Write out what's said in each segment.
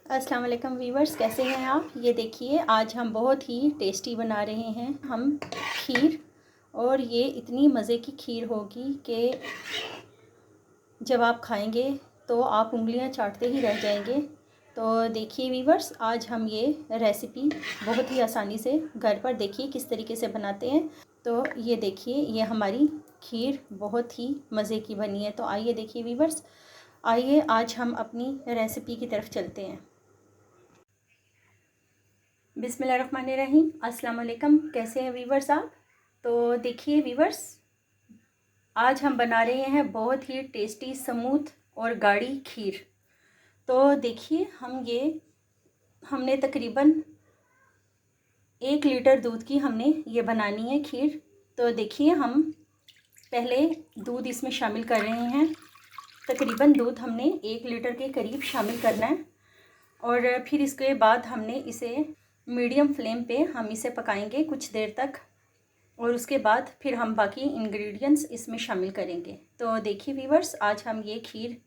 अस्सलाम वालेकुम वीवर्स, कैसे हैं आप। ये देखिए, आज हम बहुत ही टेस्टी बना रहे हैं हम खीर। और ये इतनी मज़े की खीर होगी कि जब आप खाएंगे तो आप उंगलियां चाटते ही रह जाएंगे। तो देखिए वीवर्स, आज हम ये रेसिपी बहुत ही आसानी से घर पर देखिए किस तरीके से बनाते हैं। तो ये देखिए, ये हमारी खीर बहुत ही मज़े की बनी है। तो आइए देखिए वीवर्स, आइए आज हम अपनी रेसिपी की तरफ चलते हैं। बिस्मिल्लाहिर्रहमानिर्रहीम। अस्सलाम वालेकुम। कैसे हैं वीवर्स आप। तो देखिए वीवर्स, आज हम बना रहे हैं बहुत ही टेस्टी स्मूथ और गाढ़ी खीर। तो देखिए, हमने तकरीबन 1 लीटर दूध की हमने ये बनानी है खीर। तो देखिए, हम पहले दूध इसमें शामिल कर रहे हैं। तकरीबन दूध हमने 1 लीटर के करीब शामिल करना है। और फिर इसके बाद हमने इसे मीडियम फ्लेम पे हम इसे पकाएंगे कुछ देर तक। और उसके बाद फिर हम बाकी इंग्रेडिएंट्स इसमें शामिल करेंगे। तो देखिए वीवर्स, आज हम ये खीर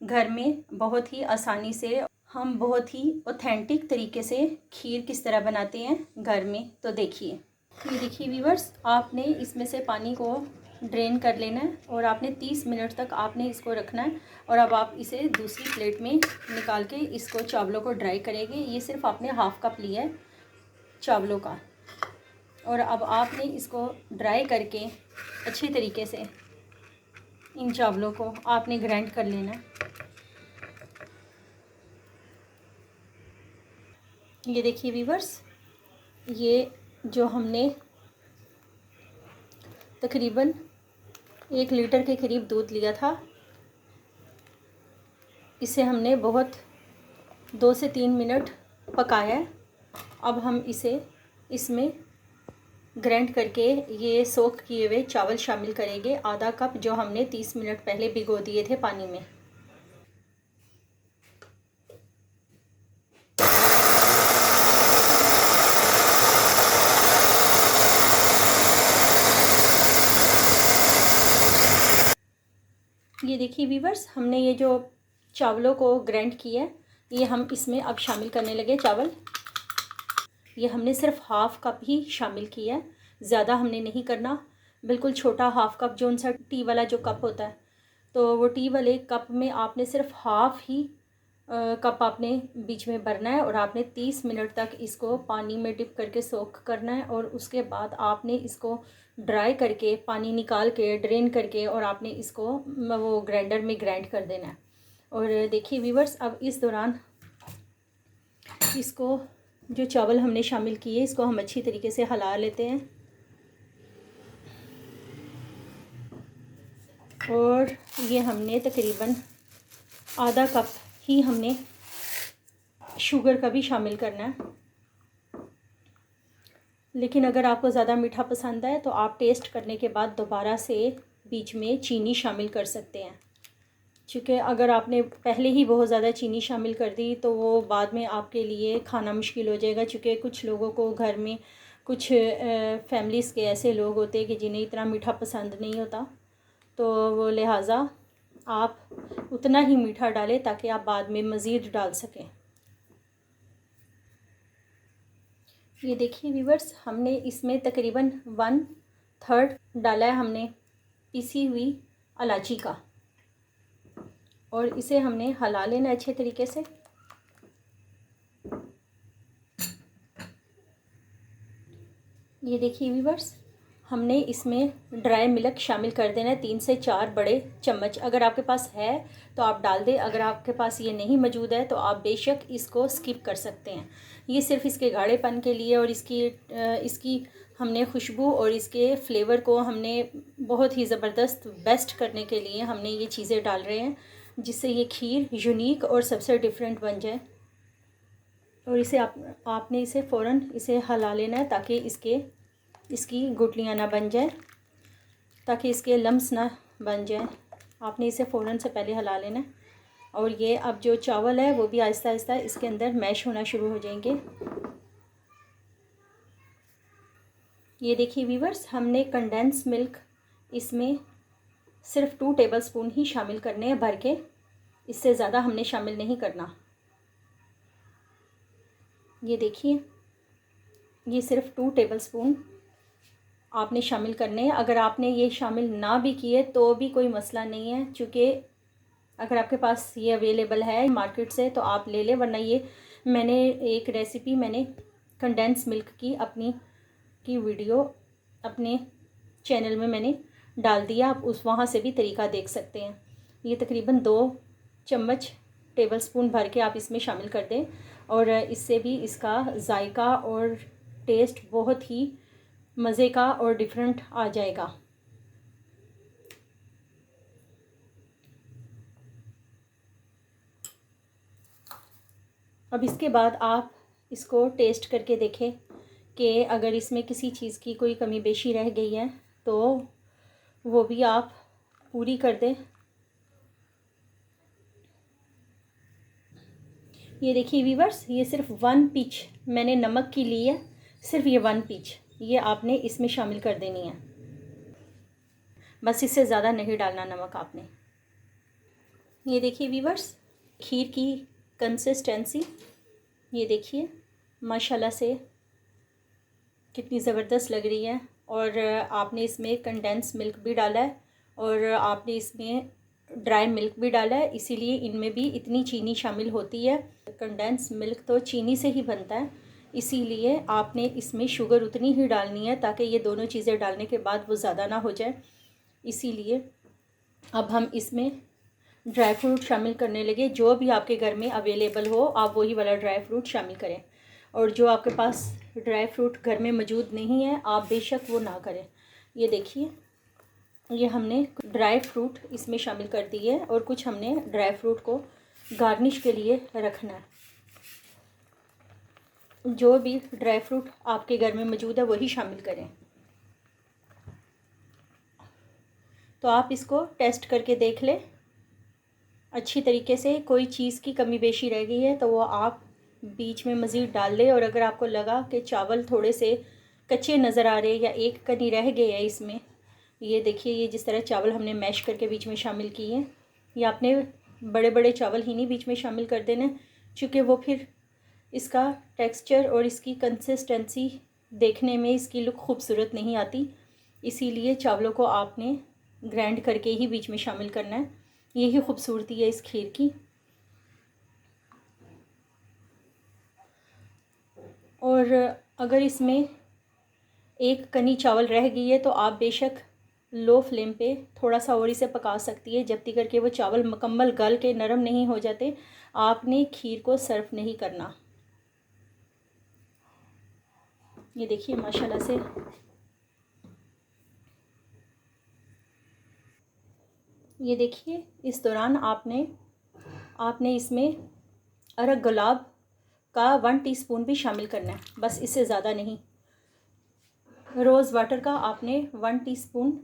घर में बहुत ही आसानी से, हम बहुत ही ऑथेंटिक तरीके से खीर किस तरह बनाते हैं घर में। तो देखिए, ये देखिए वीवर्स, आपने इसमें से पानी को ड्रेन कर लेना है और आपने 30 मिनट तक आपने इसको रखना है। और अब आप इसे दूसरी प्लेट में निकाल के इसको चावलों को ड्राई करेंगे। ये सिर्फ आपने हाफ़ कप लिया है चावलों का। और अब आपने इसको ड्राई करके अच्छे तरीके से इन चावलों को आपने ग्राइंड कर लेना है। ये देखिए वीवर्स, ये जो हमने तकरीबन 1 लीटर के करीब दूध लिया था, इसे हमने बहुत 2 से 3 मिनट पकाया है। अब हम इसे इसमें ग्राइंड करके ये सोख किए हुए चावल शामिल करेंगे, आधा कप, जो हमने 30 मिनट पहले भिगो दिए थे पानी में। ये देखिए वीवर्स, हमने ये जो चावलों को ग्राइंड किया है, ये हम इसमें अब शामिल करने लगे चावल। ये हमने सिर्फ हाफ़ कप ही शामिल किया है, ज़्यादा हमने नहीं करना। बिल्कुल छोटा हाफ़ कप, जो उनसा टी वाला जो कप होता है, तो वो टी वाले कप में आपने सिर्फ हाफ़ ही कप आपने बीच में भरना है। और आपने 30 मिनट तक इसको पानी में डिप करके सोख करना है। और उसके बाद आपने इसको ड्राई करके, पानी निकाल के, ड्रेन करके, और आपने इसको वो ग्राइंडर में ग्राइंड कर देना है। और देखिए वीवर्स, अब इस दौरान इसको, जो चावल हमने शामिल किए, इसको हम अच्छी तरीके से हिला लेते हैं। और ये हमने तकरीबन आधा कप ही हमने शुगर का भी शामिल करना है। लेकिन अगर आपको ज़्यादा मीठा पसंद है तो आप टेस्ट करने के बाद दोबारा से बीच में चीनी शामिल कर सकते हैं। क्योंकि अगर आपने पहले ही बहुत ज़्यादा चीनी शामिल कर दी तो वो बाद में आपके लिए खाना मुश्किल हो जाएगा। क्योंकि कुछ लोगों को घर में, कुछ फैमिलीज़ के ऐसे लोग होते हैं कि जिन्हें इतना मीठा पसंद नहीं होता। तो वो लिहाजा आप उतना ही मीठा डालें ताकि आप बाद में मज़ीद डाल सकें। ये देखिए वीवर्स, हमने इसमें तकरीबन 1/3 डाला है हमने पिसी हुई इलायची का। और इसे हमने हिला लेना अच्छे तरीके से। ये देखिए वीवर्स, हमने इसमें ड्राई मिल्क शामिल कर देना है, 3 से 4 बड़े चम्मच। अगर आपके पास है तो आप डाल दें, अगर आपके पास ये नहीं मौजूद है तो आप बेशक इसको स्किप कर सकते हैं। ये सिर्फ इसके गाढ़ेपन के लिए और इसकी हमने खुशबू और इसके फ्लेवर को हमने बहुत ही ज़बरदस्त बेस्ट करने के लिए हमने ये चीज़ें डाल रहे हैं, जिससे ये खीर यूनिक और सबसे डिफरेंट बन जाए। और इसे आपने इसे फ़ौरन इसे हिला लेना है ताकि इसकी गुठलियाँ ना बन जाए, ताकि इसके लम्स ना बन जाए। आपने इसे फ़ौरन से पहले हिला लेना है। और ये अब जो चावल है वो भी आहिस्ता आहिस्ता इसके अंदर मैश होना शुरू हो जाएंगे। ये देखिए वीवर्स, हमने कंडेंस मिल्क इसमें सिर्फ 2 टेबलस्पून ही शामिल करने हैं भर के, इससे ज़्यादा हमने शामिल नहीं करना। ये देखिए, ये सिर्फ 2 टेबलस्पून आपने शामिल करने हैं। अगर आपने ये शामिल ना भी किए तो भी कोई मसला नहीं है, चूँकि अगर आपके पास ये अवेलेबल है मार्केट से तो आप ले लें, वरना ये मैंने एक रेसिपी मैंने कंडेंस मिल्क की अपनी की वीडियो अपने चैनल में मैंने डाल दिया, आप उस वहाँ से भी तरीका देख सकते हैं। ये तकरीबन 2 चम्मच टेबलस्पून भर के आप इसमें शामिल कर दें, और इससे भी इसका जायका और टेस्ट बहुत ही मज़े का और डिफरेंट आ जाएगा। अब इसके बाद आप इसको टेस्ट करके देखें कि अगर इसमें किसी चीज़ की कोई कमी बेशी रह गई है तो वो भी आप पूरी कर दें। ये देखिए वीवर्स, ये सिर्फ 1 पिंच मैंने नमक की ली है, सिर्फ ये 1 पिंच ये आपने इसमें शामिल कर देनी है, बस इससे ज़्यादा नहीं डालना नमक आपने। ये देखिए वीवर्स, खीर की कंसिस्टेंसी ये देखिए माशाल्लाह से कितनी ज़बरदस्त लग रही है। और आपने इसमें कंडेंस मिल्क भी डाला है और आपने इसमें ड्राई मिल्क भी डाला है, इसीलिए इनमें भी इतनी चीनी शामिल होती है। कंडेंस मिल्क तो चीनी से ही बनता है, इसीलिए आपने इसमें शुगर उतनी ही डालनी है ताकि ये दोनों चीज़ें डालने के बाद वो ज़्यादा ना हो जाए। इसीलिए अब हम इसमें ड्राई फ्रूट शामिल करने लगे। जो भी आपके घर में अवेलेबल हो आप वही वाला ड्राई फ्रूट शामिल करें, और जो आपके पास ड्राई फ्रूट घर में मौजूद नहीं है आप बेशक वो ना करें। ये देखिए, ये हमने ड्राई फ्रूट इसमें शामिल कर दिए है और कुछ हमने ड्राई फ्रूट को गार्निश के लिए रखना है। जो भी ड्राई फ्रूट आपके घर में मौजूद है वही शामिल करें। तो आप इसको टेस्ट करके देख लें अच्छी तरीके से, कोई चीज़ की कमी बेशी रह गई है तो वो आप बीच में मज़ीद डाल लें। और अगर आपको लगा कि चावल थोड़े से कच्चे नज़र आ रहे या एक कनी रह गए है इसमें, ये देखिए ये जिस तरह चावल हमने मैश करके बीच में शामिल किए हैं, ये आपने बड़े बड़े चावल ही नहीं बीच में शामिल कर देने, चूँकि वो फिर इसका टेक्सचर और इसकी कंसिस्टेंसी देखने में इसकी लुक खूबसूरत नहीं आती। इसीलिए चावलों को आपने ग्राइंड करके ही बीच में शामिल करना है, यही खूबसूरती है इस खीर की। और अगर इसमें एक कनी चावल रह गई है तो आप बेशक लो फ्लेम पे थोड़ा सा और इसे पका सकती है, जब तक करके वो चावल मुकम्मल गल के नरम नहीं हो जाते आपने खीर को सर्व नहीं करना। ये देखिए माशाल्लाह से ये देखिए, इस दौरान आपने इसमें अरग गुलाब का 1 टीस्पून भी शामिल करना है, बस इससे ज़्यादा नहीं। रोज़ वाटर का आपने 1 टीस्पून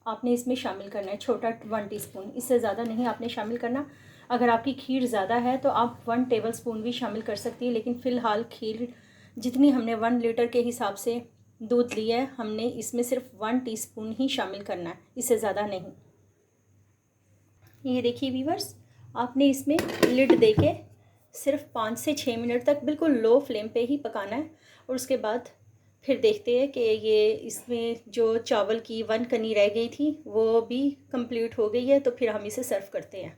आपने इसमें शामिल करना है, छोटा 1 टीस्पून, इससे ज़्यादा नहीं आपने शामिल करना। अगर आपकी खीर ज़्यादा है तो आप 1 टेबलस्पून भी शामिल कर सकती है, लेकिन फ़िलहाल खीर जितनी हमने 1 लीटर के हिसाब से दूध लिया है हमने इसमें सिर्फ 1 टीस्पून ही शामिल करना है, इससे ज़्यादा नहीं। ये देखिए वीवर्स, आपने इसमें लिड देके सिर्फ 5 से 6 मिनट तक बिल्कुल लो फ्लेम पे ही पकाना है, और उसके बाद फिर देखते हैं कि ये इसमें जो चावल की 1 कनी रह गई थी वो भी कंप्लीट हो गई है, तो फिर हम इसे सर्व करते हैं।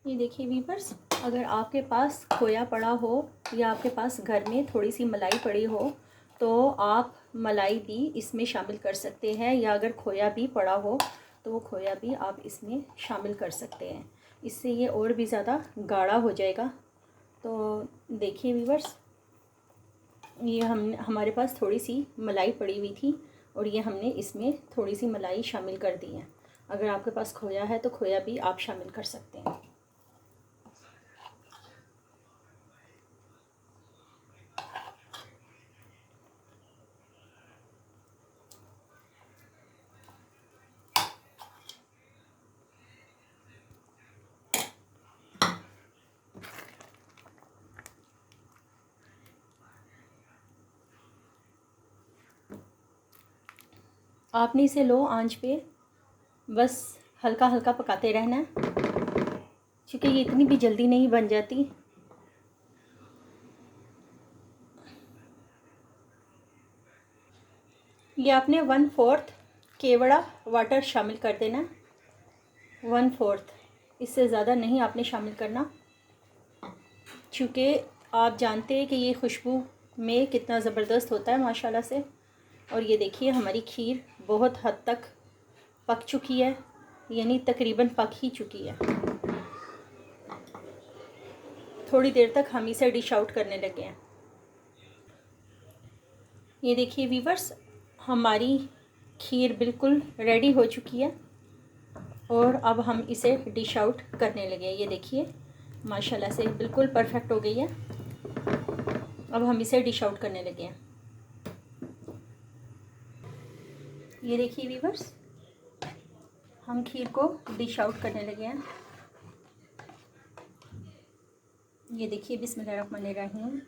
ये देखिए वीवर्स, अगर आपके पास खोया पड़ा हो या आपके पास घर में थोड़ी सी मलाई पड़ी हो तो आप मलाई भी इसमें शामिल कर सकते हैं, या अगर खोया भी पड़ा हो तो वो खोया भी आप इसमें शामिल कर सकते हैं, इससे ये और भी ज़्यादा गाढ़ा हो जाएगा। तो देखिए वीवर्स, ये हमारे पास थोड़ी सी मलाई पड़ी हुई थी और ये हमने इसमें थोड़ी सी मलाई शामिल कर दी है। अगर आपके पास खोया है तो खोया भी आप शामिल कर सकते हैं। आपने इसे लो आंच पे बस हल्का हल्का पकाते रहना है, क्योंकि ये इतनी भी जल्दी नहीं बन जाती। ये आपने 1/4 केवड़ा वाटर शामिल कर देना, 1/4, इससे ज़्यादा नहीं आपने शामिल करना, क्योंकि आप जानते हैं कि ये खुशबू में कितना ज़बरदस्त होता है माशाल्लाह से। और ये देखिए हमारी खीर बहुत हद तक पक चुकी है, यानी तकरीबन पक ही चुकी है। थोड़ी देर तक हम इसे डिश आउट करने लगे हैं। ये देखिए वीवर्स, हमारी खीर बिल्कुल रेडी हो चुकी है और अब हम इसे डिश आउट करने लगे हैं। ये देखिए माशाल्लाह से बिल्कुल परफेक्ट हो गई है। अब हम इसे डिश आउट करने लगे हैं। ये देखिए वीवर्स, हम खीर को डिश आउट करने लगे हैं। ये देखिए बिस्मिल्लाहिर्रहमानिर्रहीम।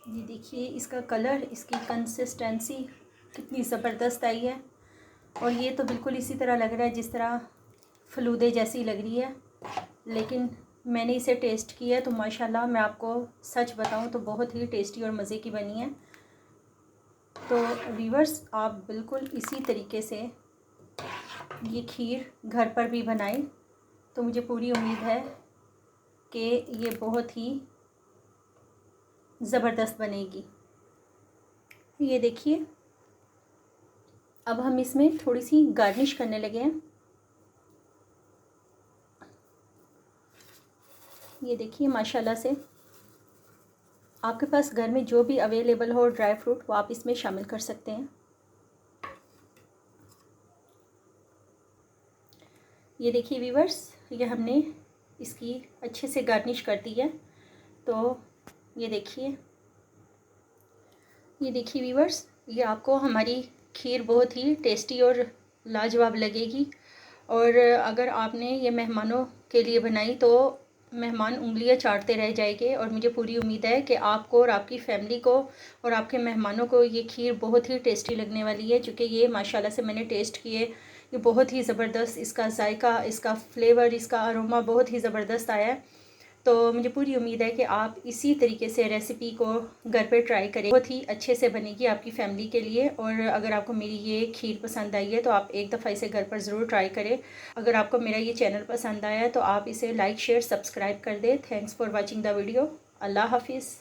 ये देखिए इसका कलर, इसकी कंसिस्टेंसी कितनी ज़बरदस्त आई है। और ये तो बिल्कुल इसी तरह लग रहा है जिस तरह फलूदे जैसी लग रही है, लेकिन मैंने इसे टेस्ट किया है तो माशाल्लाह मैं आपको सच बताऊं तो बहुत ही टेस्टी और मज़े की बनी है। तो वीवर्स, आप बिल्कुल इसी तरीके से ये खीर घर पर भी बनाएं, तो मुझे पूरी उम्मीद है कि ये बहुत ही ज़बरदस्त बनेगी। ये देखिए अब हम इसमें थोड़ी सी गार्निश करने लगे हैं। ये देखिए माशाल्लाह से आपके पास घर में जो भी अवेलेबल हो ड्राई फ्रूट वो आप इसमें शामिल कर सकते हैं। ये देखिए वीवर्स, ये हमने इसकी अच्छे से गार्निश कर दी है। तो ये देखिए वीवर्स, ये आपको हमारी खीर बहुत ही टेस्टी और लाजवाब लगेगी। और अगर आपने ये मेहमानों के लिए बनाई तो मेहमान उंगलियां चाटते रह जाएंगे। और मुझे पूरी उम्मीद है कि आपको और आपकी फैमिली को और आपके मेहमानों को ये खीर बहुत ही टेस्टी लगने वाली है, क्योंकि ये माशाल्लाह से मैंने टेस्ट किए, ये बहुत ही ज़बरदस्त, इसका जायका, इसका फ्लेवर, इसका अरोमा बहुत ही ज़बरदस्त आया है। तो मुझे पूरी उम्मीद है कि आप इसी तरीके से रेसिपी को घर पे ट्राई करें, बहुत ही अच्छे से बनेगी आपकी फैमिली के लिए। और अगर आपको मेरी ये खीर पसंद आई है तो आप एक दफ़ा इसे घर पर ज़रूर ट्राई करें। अगर आपको मेरा ये चैनल पसंद आया है तो आप इसे लाइक, शेयर, सब्सक्राइब कर दें। Thanks for watching the video. अल्लाह हाफिज़।